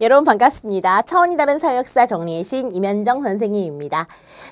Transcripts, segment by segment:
여러분 반갑습니다. 차원이 다른 사역사 정리의 신 임현정 선생님입니다.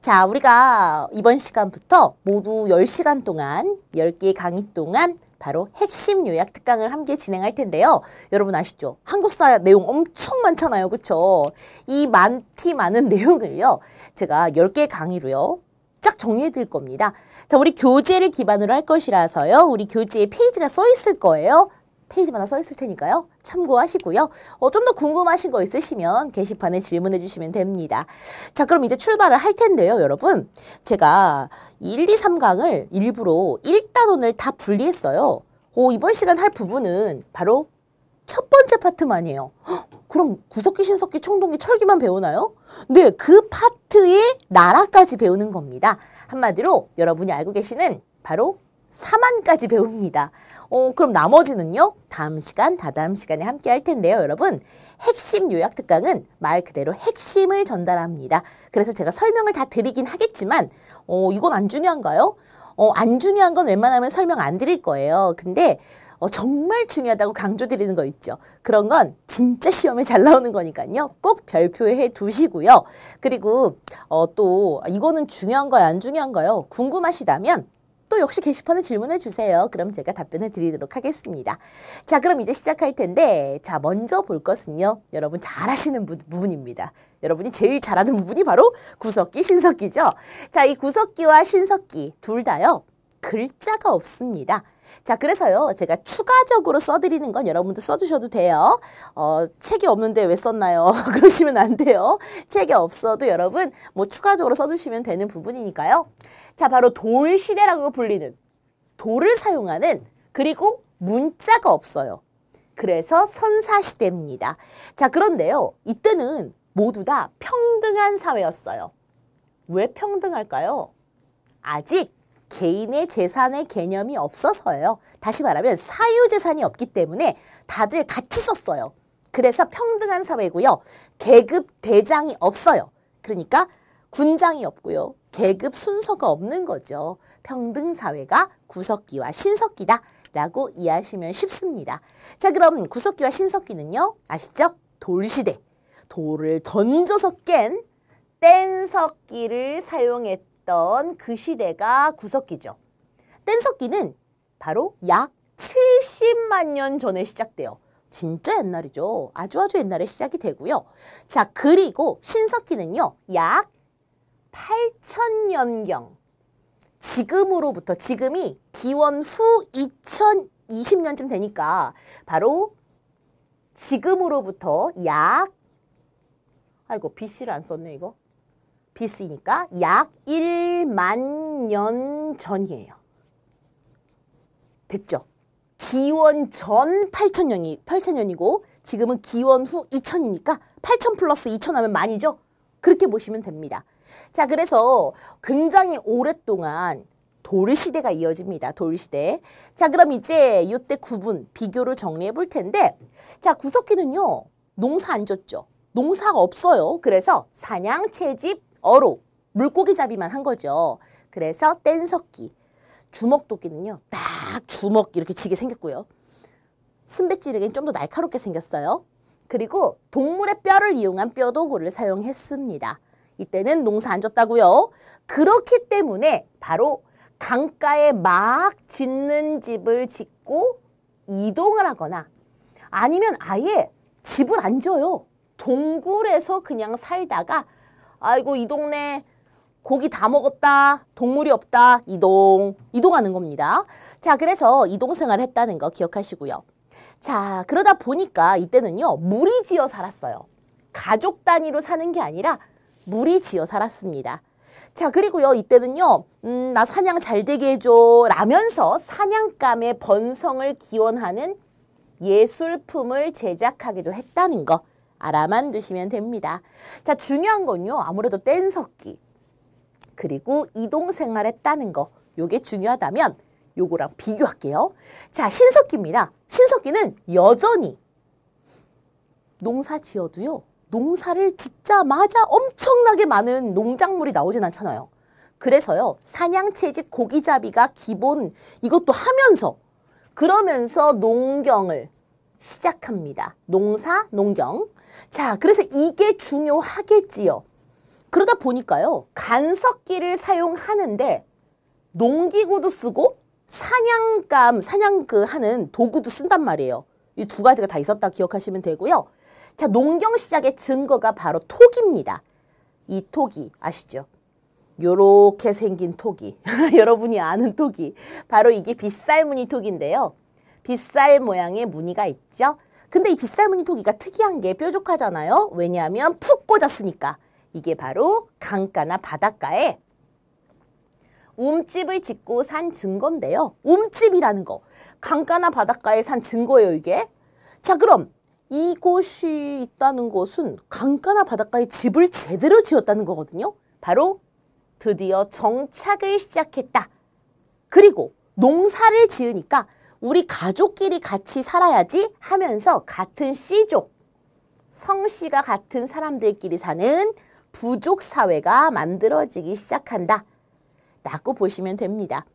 자, 우리가 이번 시간부터 모두 10시간 동안 10개의 강의 동안 바로 핵심 요약 특강을 함께 진행할 텐데요. 여러분 아시죠? 한국사 내용 엄청 많잖아요. 그쵸? 이 많은 내용을요. 제가 10개 강의로요. 쫙 정리해 드릴 겁니다. 자, 우리 교재를 기반으로 할 것이라서요. 우리 교재에 페이지가 써 있을 거예요. 페이지마다 써 있을 테니까요. 참고하시고요. 좀 더 궁금하신 거 있으시면 게시판에 질문해 주시면 됩니다. 자, 그럼 이제 출발을 할 텐데요, 여러분. 제가 1, 2, 3강을 일부러 1단원을 다 분리했어요. 이번 시간 할 부분은 바로 첫 번째 파트만이에요. 그럼 구석기, 신석기, 청동기, 철기만 배우나요? 네, 그 파트의 나라까지 배우는 겁니다. 한마디로 여러분이 알고 계시는 바로 사만까지 배웁니다. 그럼 나머지는요? 다음 시간, 다다음 시간에 함께 할 텐데요, 여러분. 핵심 요약 특강은 말 그대로 핵심을 전달합니다. 그래서 제가 설명을 다 드리긴 하겠지만, 이건 안 중요한가요? 안 중요한 건 웬만하면 설명 안 드릴 거예요. 근데 정말 중요하다고 강조드리는 거 있죠. 그런 건 진짜 시험에 잘 나오는 거니까요. 꼭 별표해 두시고요. 그리고 또 이거는 중요한 거예요, 안 중요한 거예요? 궁금하시다면 또 역시 게시판에 질문해 주세요. 그럼 제가 답변해 드리도록 하겠습니다. 자, 그럼 이제 시작할 텐데, 자, 먼저 볼 것은요. 여러분 잘 아시는 부분입니다. 여러분이 제일 잘하는 부분이 바로 구석기, 신석기죠. 자, 이 구석기와 신석기 둘 다요. 글자가 없습니다. 자, 그래서요. 제가 추가적으로 써드리는 건 여러분도 써주셔도 돼요. 책이 없는데 왜 썼나요? 그러시면 안 돼요. 책이 없어도 여러분 뭐 추가적으로 써주시면 되는 부분이니까요. 자, 바로 돌시대라고 불리는 돌을 사용하는 그리고 문자가 없어요. 그래서 선사시대입니다. 자, 그런데요. 이때는 모두 다 평등한 사회였어요. 왜 평등할까요? 아직 개인의 재산의 개념이 없어서요. 다시 말하면 사유재산이 없기 때문에 다들 같이 썼어요. 그래서 평등한 사회고요. 계급 대장이 없어요. 그러니까 군장이 없고요. 계급 순서가 없는 거죠. 평등사회가 구석기와 신석기다 라고 이해하시면 쉽습니다. 자, 그럼 구석기와 신석기는요. 아시죠? 돌시대. 돌을 던져서 깬 뗀석기를 사용했던 그 시대가 구석기죠. 뗀석기는 바로 약 70만 년 전에 시작돼요. 진짜 옛날이죠. 아주 옛날에 시작이 되고요. 자, 그리고 신석기는요. 약 8,000년경. 지금으로부터, 지금이 기원 후 2020년쯤 되니까 바로 지금으로부터 약, 아이고 BC를 안 썼네 이거. BC니까 약 1만 년 전이에요. 됐죠? 기원 전 8,000년이고 지금은 기원 후 2000이니까 8,000 플러스 2000 하면 만이죠? 그렇게 보시면 됩니다. 자, 그래서 굉장히 오랫동안 돌시대가 이어집니다. 돌시대. 자, 그럼 이제 이때 구분, 비교를 정리해 볼 텐데, 자, 구석기는요. 농사 안 졌죠? 농사가 없어요. 그래서 사냥, 채집, 어로, 물고기 잡이만 한 거죠. 그래서 뗀석기. 주먹도끼는요. 딱 주먹 이렇게 지게 생겼고요. 순배찌르기는 좀 더 날카롭게 생겼어요. 그리고 동물의 뼈를 이용한 뼈도구를 사용했습니다. 이때는 농사 안 졌다고요. 그렇기 때문에 바로 강가에 막 짓는 집을 짓고 이동을 하거나 아니면 아예 집을 안 져요. 동굴에서 그냥 살다가 아이고 이 동네 고기 다 먹었다. 동물이 없다. 이동하는 겁니다. 자, 그래서 이동 생활을 했다는 거 기억하시고요. 자, 그러다 보니까 이때는요. 무리지어 살았어요. 가족 단위로 사는 게 아니라 무리지어 살았습니다. 자, 그리고요. 이때는요. 나 사냥 잘 되게 해줘 라면서 사냥감의 번성을 기원하는 예술품을 제작하기도 했다는 거 알아만 두시면 됩니다. 자, 중요한 건요. 아무래도 뗀석기 그리고 이동 생활했다는 거 요게 중요하다면 요거랑 비교할게요. 자, 신석기입니다. 신석기는 여전히 농사 지어도요. 농사를 짓자마자 엄청나게 많은 농작물이 나오진 않잖아요. 그래서요. 사냥, 채집, 고기잡이가 기본 이것도 하면서 그러면서 농경을 시작합니다. 농사, 농경. 자, 그래서 이게 중요하겠지요. 그러다 보니까요. 간섭기를 사용하는데 농기구도 쓰고 사냥 하는 도구도 쓴단 말이에요. 이 두 가지가 다 있었다 기억하시면 되고요. 자, 농경 시작의 증거가 바로 토기입니다. 이 토기 아시죠? 요렇게 생긴 토기. 여러분이 아는 토기. 바로 이게 빗살무늬 토기인데요. 빗살 모양의 무늬가 있죠. 근데 이 빗살무늬 토기가 특이한 게 뾰족하잖아요. 왜냐하면 푹 꽂았으니까. 이게 바로 강가나 바닷가에 움집을 짓고 산 증거인데요. 움집이라는 거. 강가나 바닷가에 산 증거예요, 이게. 자, 그럼 이곳이 있다는 것은 강가나 바닷가에 집을 제대로 지었다는 거거든요. 바로 드디어 정착을 시작했다. 그리고 농사를 지으니까 우리 가족끼리 같이 살아야지 하면서 같은 씨족, 성씨가 같은 사람들끼리 사는 부족 사회가 만들어지기 시작한다. 라고 보시면 됩니다.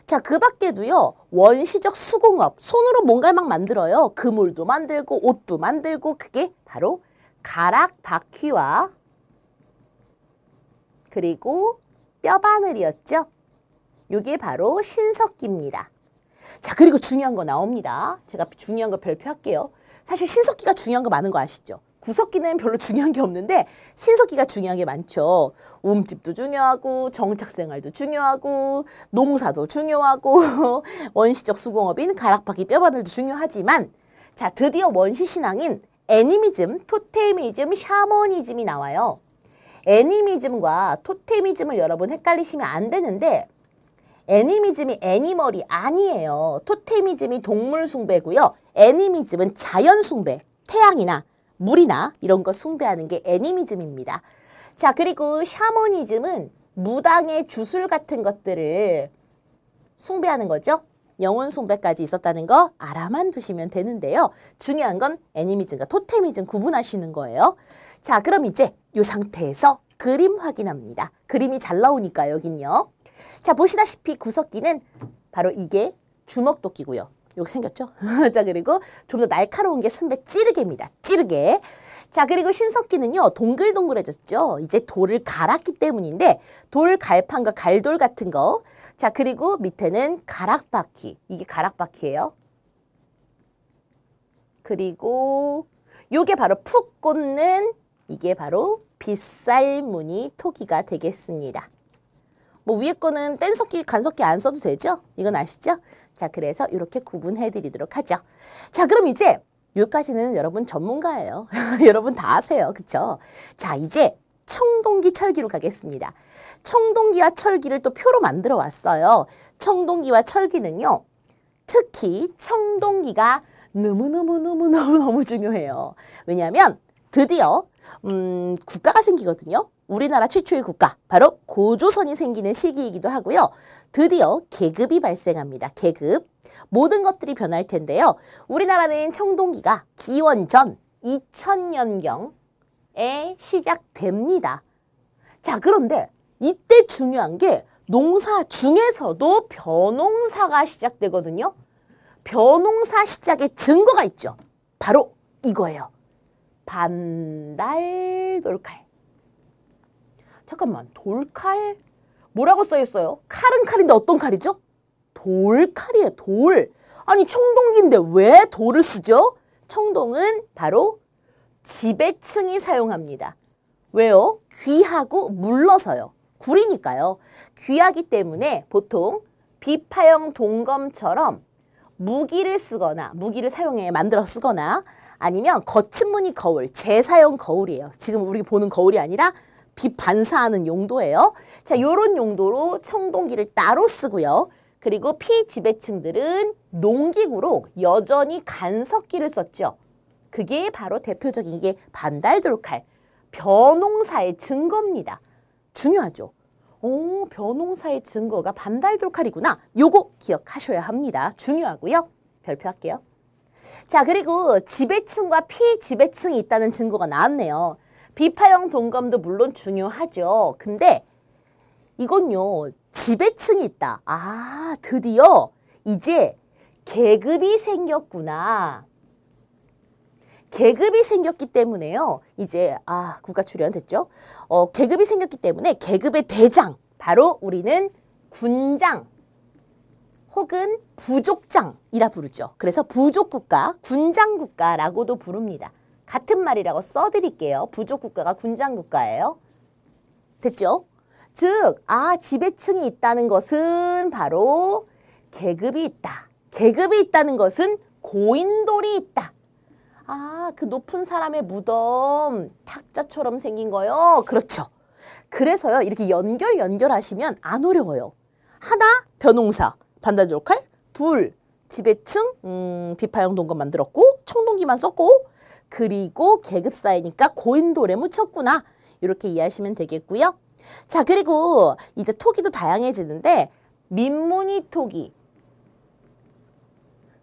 자, 그 밖에도요. 원시적 수공업, 손으로 뭔가를 막 만들어요. 그물도 만들고 옷도 만들고 그게 바로 가락바퀴와 그리고 뼈바늘이었죠. 이게 바로 신석기입니다. 자, 그리고 중요한 거 나옵니다. 제가 중요한 거 별표할게요. 사실 신석기가 중요한 거 많은 거 아시죠? 구석기는 별로 중요한 게 없는데 신석기가 중요한 게 많죠. 움집도 중요하고 정착생활도 중요하고 농사도 중요하고 원시적 수공업인 가락바퀴 뼈바늘도 중요하지만 자, 드디어 원시신앙인 애니미즘, 토테미즘, 샤머니즘이 나와요. 애니미즘과 토테미즘을 여러분 헷갈리시면 안 되는데 애니미즘이 애니멀이 아니에요. 토테미즘이 동물 숭배고요. 애니미즘은 자연 숭배, 태양이나 물이나 이런 거 숭배하는 게 애니미즘입니다. 자, 그리고 샤머니즘은 무당의 주술 같은 것들을 숭배하는 거죠. 영혼 숭배까지 있었다는 거 알아만 두시면 되는데요. 중요한 건 애니미즘과 토테미즘 구분하시는 거예요. 자, 그럼 이제 이 상태에서 그림 확인합니다. 그림이 잘 나오니까 여긴요. 자, 보시다시피 구석기는 바로 이게 주먹도끼고요. 이렇게 생겼죠? 자, 그리고 좀 더 날카로운 게 순배 찌르개입니다. 찌르개. 자, 그리고 신석기는요. 동글동글해졌죠? 이제 돌을 갈았기 때문인데 돌 갈판과 갈돌 같은 거. 자, 그리고 밑에는 가락바퀴. 이게 가락바퀴예요. 그리고 요게 바로 푹 꽂는 이게 바로 빗살무늬 토기가 되겠습니다. 뭐 위에 거는 뗀석기, 간석기 안 써도 되죠? 이건 아시죠? 자, 그래서 이렇게 구분해 드리도록 하죠. 자, 그럼 이제 여기까지는 여러분 전문가예요. 여러분 다 아세요. 그쵸? 자, 이제 청동기 철기로 가겠습니다. 청동기와 철기를 또 표로 만들어 왔어요. 청동기와 철기는요. 특히 청동기가 너무너무 중요해요. 왜냐하면 드디어 국가가 생기거든요. 우리나라 최초의 국가, 바로 고조선이 생기는 시기이기도 하고요. 드디어 계급이 발생합니다. 계급. 모든 것들이 변할 텐데요. 우리나라는 청동기가 기원전 2000년경에 시작됩니다. 자, 그런데 이때 중요한 게 농사 중에서도 벼농사가 시작되거든요. 벼농사 시작의 증거가 있죠. 바로 이거예요. 반달 돌칼. 잠깐만, 돌칼? 뭐라고 써있어요? 칼은 칼인데 어떤 칼이죠? 돌칼이에요, 돌. 아니, 청동기인데 왜 돌을 쓰죠? 청동은 바로 지배층이 사용합니다. 왜요? 귀하고 물러서요. 구리니까요. 귀하기 때문에 보통 비파형 동검처럼 무기를 쓰거나, 무기를 사용해 만들어 쓰거나 아니면 거친 무늬 거울, 재사용 거울이에요. 지금 우리 보는 거울이 아니라 빛 반사하는 용도예요. 자, 요런 용도로 청동기를 따로 쓰고요. 그리고 피지배층들은 농기구로 여전히 간석기를 썼죠. 그게 바로 대표적인 게 반달돌칼, 벼농사의 증거입니다. 중요하죠. 오, 벼농사의 증거가 반달돌칼이구나. 요거 기억하셔야 합니다. 중요하고요. 별표할게요. 자, 그리고 지배층과 피지배층이 있다는 증거가 나왔네요. 비파형 동검도 물론 중요하죠. 근데 이건요, 지배층이 있다. 아, 드디어 이제 계급이 생겼구나. 계급이 생겼기 때문에요. 이제 국가 출연 됐죠. 계급이 생겼기 때문에 계급의 대장, 바로 우리는 군장 혹은 부족장이라 부르죠. 그래서 부족국가, 군장국가라고도 부릅니다. 같은 말이라고 써드릴게요. 부족국가가 군장국가예요. 됐죠? 즉, 지배층이 있다는 것은 바로 계급이 있다. 계급이 있다는 것은 고인돌이 있다. 그 높은 사람의 무덤, 탁자처럼 생긴 거요. 그렇죠. 그래서요, 이렇게 연결하시면 안 어려워요. 하나, 벼농사, 반다지옥할. 둘, 지배층, 비파형 동검 만들었고, 청동기만 썼고, 그리고 계급사회니까 고인돌에 묻혔구나. 이렇게 이해하시면 되겠고요. 자, 그리고 이제 토기도 다양해지는데, 민무늬 토기,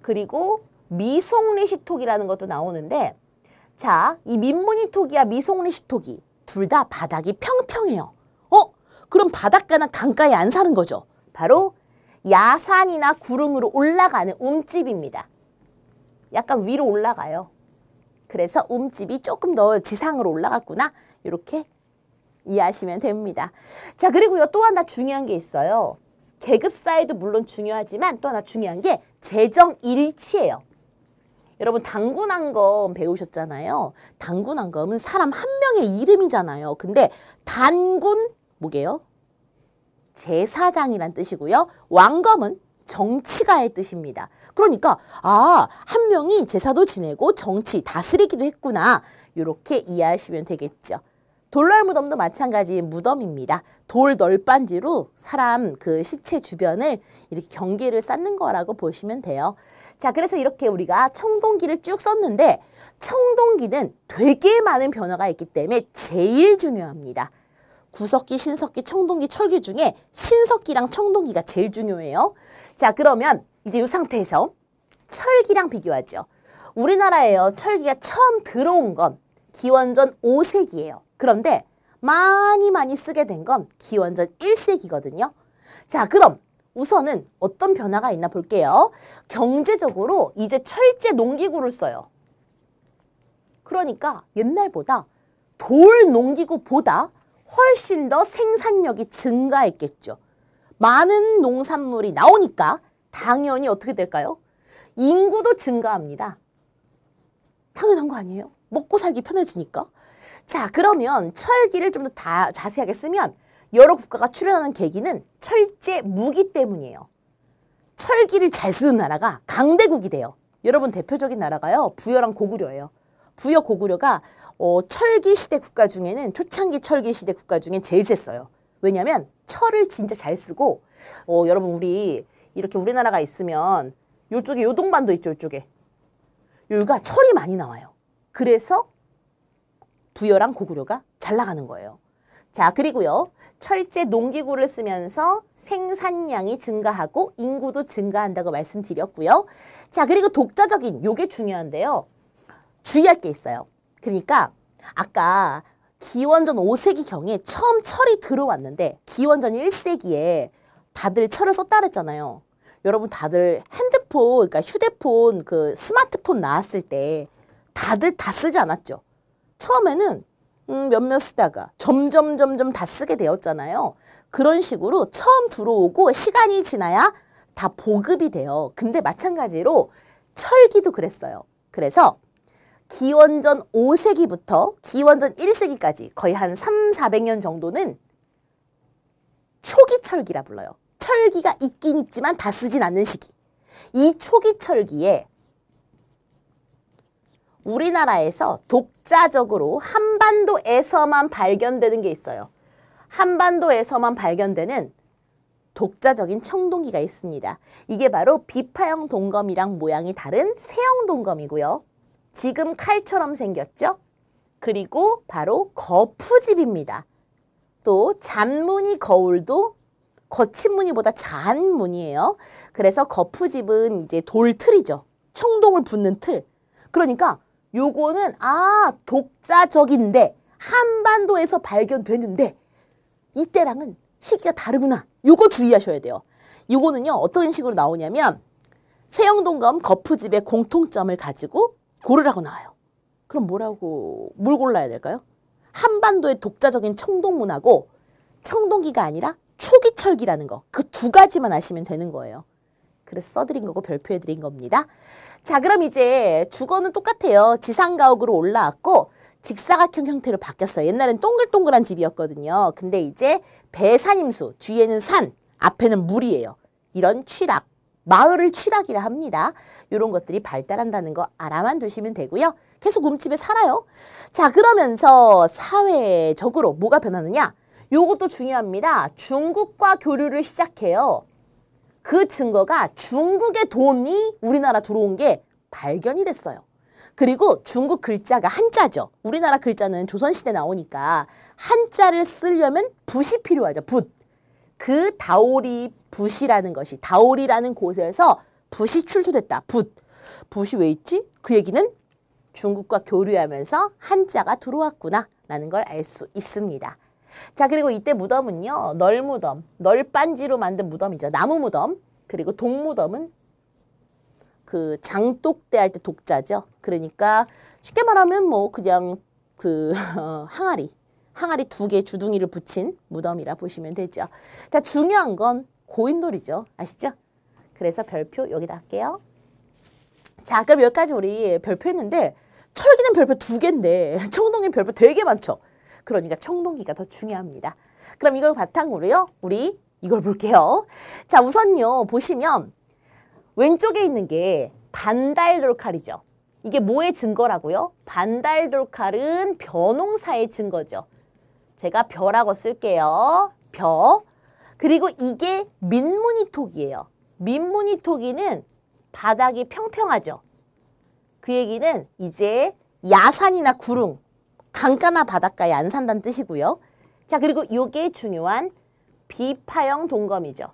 그리고 미송리식 토기라는 것도 나오는데, 자, 이 민무늬 토기와 미송리식 토기 둘 다 바닥이 평평해요. 그럼 바닷가나 강가에 안 사는 거죠. 바로 야산이나 구릉으로 올라가는 움집입니다. 약간 위로 올라가요. 그래서 움집이 조금 더 지상으로 올라갔구나. 이렇게 이해하시면 됩니다. 자, 그리고요, 또 하나 중요한 게 있어요. 계급사회도 물론 중요하지만 또 하나 중요한 게 재정일치예요. 여러분 단군한검 배우셨잖아요. 단군한검은 사람 한 명의 이름이잖아요. 근데 단군 뭐게요? 제사장이란 뜻이고요. 왕검은 정치가의 뜻입니다. 그러니까 한 명이 제사도 지내고 정치 다스리기도 했구나. 이렇게 이해하시면 되겠죠. 돌널무덤도 마찬가지 무덤입니다. 돌 널빤지로 사람 그 시체 주변을 이렇게 경계를 쌓는 거라고 보시면 돼요. 자, 그래서 이렇게 우리가 청동기를 쭉 썼는데 청동기는 되게 많은 변화가 있기 때문에 제일 중요합니다. 구석기, 신석기, 청동기, 철기 중에 신석기랑 청동기가 제일 중요해요. 자, 그러면 이제 이 상태에서 철기랑 비교하죠. 우리나라에요, 철기가 처음 들어온 건 기원전 5세기예요. 그런데 많이 쓰게 된 건 기원전 1세기거든요. 자, 그럼 우선은 어떤 변화가 있나 볼게요. 경제적으로 이제 철제 농기구를 써요. 그러니까 옛날보다 돌 농기구보다 훨씬 더 생산력이 증가했겠죠. 많은 농산물이 나오니까 당연히 어떻게 될까요? 인구도 증가합니다. 당연한 거 아니에요? 먹고 살기 편해지니까. 자, 그러면 철기를 좀 더 자세하게 쓰면 여러 국가가 출현하는 계기는 철제 무기 때문이에요. 철기를 잘 쓰는 나라가 강대국이 돼요. 여러분 대표적인 나라가요, 부여랑 고구려예요. 부여 고구려가 철기 시대 국가 중에는 초창기 철기 시대 국가 중에 제일 셌어요. 왜냐면 철을 진짜 잘 쓰고 여러분 우리 이렇게 우리나라가 있으면 요쪽에 요동반도 있죠. 요쪽에 여기가 철이 많이 나와요. 그래서 부여랑 고구려가 잘 나가는 거예요. 자, 그리고요, 철제 농기구를 쓰면서 생산량이 증가하고 인구도 증가한다고 말씀드렸고요. 자, 그리고 독자적인 요게 중요한데요. 주의할 게 있어요. 그러니까 아까 기원전 5세기경에 처음 철이 들어왔는데 기원전 1세기에 다들 철을 썼다 그랬잖아요. 여러분 다들 핸드폰, 그러니까 휴대폰, 그 스마트폰 나왔을 때 다들 다 쓰지 않았죠. 처음에는 몇몇 쓰다가 점점 다 쓰게 되었잖아요. 그런 식으로 처음 들어오고 시간이 지나야 다 보급이 돼요. 근데 마찬가지로 철기도 그랬어요. 그래서 기원전 5세기부터 기원전 1세기까지 거의 한 300~400년 정도는 초기 철기라 불러요. 철기가 있긴 있지만 다 쓰진 않는 시기. 이 초기 철기에 우리나라에서 독자적으로 한반도에서만 발견되는 게 있어요. 한반도에서만 발견되는 독자적인 청동기가 있습니다. 이게 바로 비파형 동검이랑 모양이 다른 세형 동검이고요. 지금 칼처럼 생겼죠? 그리고 바로 거푸집입니다. 또 잔무늬 거울도 거친 무늬보다 잔 무늬예요. 그래서 거푸집은 이제 돌틀이죠. 청동을 붓는 틀. 그러니까 요거는 독자적인데 한반도에서 발견되는데 이때랑은 시기가 다르구나. 요거 주의하셔야 돼요. 요거는요, 어떤 식으로 나오냐면 세형동검 거푸집의 공통점을 가지고 고르라고 나와요. 그럼 뭘 골라야 될까요? 한반도의 독자적인 청동문화고 청동기가 아니라 초기철기라는 거. 그 두 가지만 아시면 되는 거예요. 그래서 써드린 거고 별표해드린 겁니다. 자, 그럼 이제 주거는 똑같아요. 지상가옥으로 올라왔고 직사각형 형태로 바뀌었어요. 옛날엔 동글동글한 집이었거든요. 근데 이제 배산임수, 뒤에는 산, 앞에는 물이에요. 이런 취락, 마을을 취락이라 합니다. 이런 것들이 발달한다는 거 알아만 두시면 되고요. 계속 움집에 살아요. 자, 그러면서 사회적으로 뭐가 변하느냐? 요것도 중요합니다. 중국과 교류를 시작해요. 그 증거가 중국의 돈이 우리나라 들어온 게 발견이 됐어요. 그리고 중국 글자가 한자죠. 우리나라 글자는 조선시대 나오니까 한자를 쓰려면 붓이 필요하죠. 붓. 그 다오리 붓이라는 것이 다오리라는 곳에서 붓이 출토됐다. 붓. 붓이 왜 있지? 그 얘기는 중국과 교류하면서 한자가 들어왔구나 라는 걸 알 수 있습니다. 자, 그리고 이때 무덤은요. 널무덤, 널빤지로 만든 무덤이죠. 나무 무덤. 그리고 독무덤은 그 장독대 할 때 독자죠. 그러니까 쉽게 말하면 뭐 그냥 그 항아리 두 개 주둥이를 붙인 무덤이라 보시면 되죠. 자, 중요한 건 고인돌이죠. 아시죠? 그래서 별표 여기다 할게요. 자, 그럼 여기까지 우리 별표했는데 철기는 별표 2개인데 청동기는 별표 되게 많죠. 그러니까 청동기가 더 중요합니다. 그럼 이걸 바탕으로요. 우리 이걸 볼게요. 자, 우선요. 보시면 왼쪽에 있는 게 반달돌칼이죠. 이게 뭐의 증거라고요? 반달돌칼은 벼농사의 증거죠. 제가 벼라고 쓸게요. 벼. 그리고 이게 민무늬토기예요. 민무늬토기는 바닥이 평평하죠. 그 얘기는 이제 야산이나 구릉, 강가나 바닷가에 안 산다는 뜻이고요. 자, 그리고 이게 중요한 비파형 동검이죠.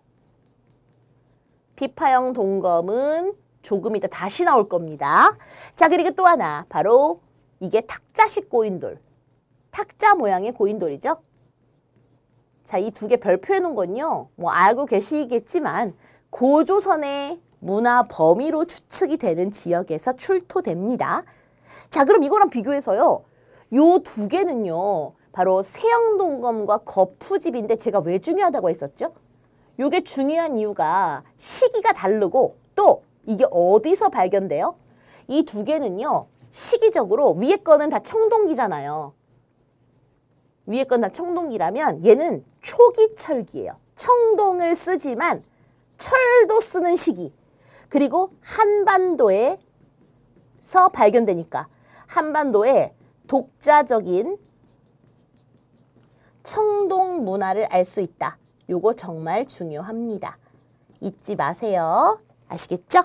비파형 동검은 조금 이따 다시 나올 겁니다. 자, 그리고 또 하나 바로 이게 탁자식 고인돌. 탁자 모양의 고인돌이죠. 자, 이 2개 별표해 놓은 건요. 뭐 알고 계시겠지만 고조선의 문화 범위로 추측이 되는 지역에서 출토됩니다. 자, 그럼 이거랑 비교해서요. 요 2개는요. 바로 세영동검과 거푸집인데 제가 왜 중요하다고 했었죠? 요게 중요한 이유가 시기가 다르고 또 이게 어디서 발견돼요? 이 2개는요. 시기적으로 위에 거는 다 청동기잖아요. 위에 건 다 청동기라면 얘는 초기철기예요. 청동을 쓰지만 철도 쓰는 시기. 그리고 한반도에서 발견되니까 한반도에 독자적인 청동 문화를 알 수 있다. 요거 정말 중요합니다. 잊지 마세요. 아시겠죠?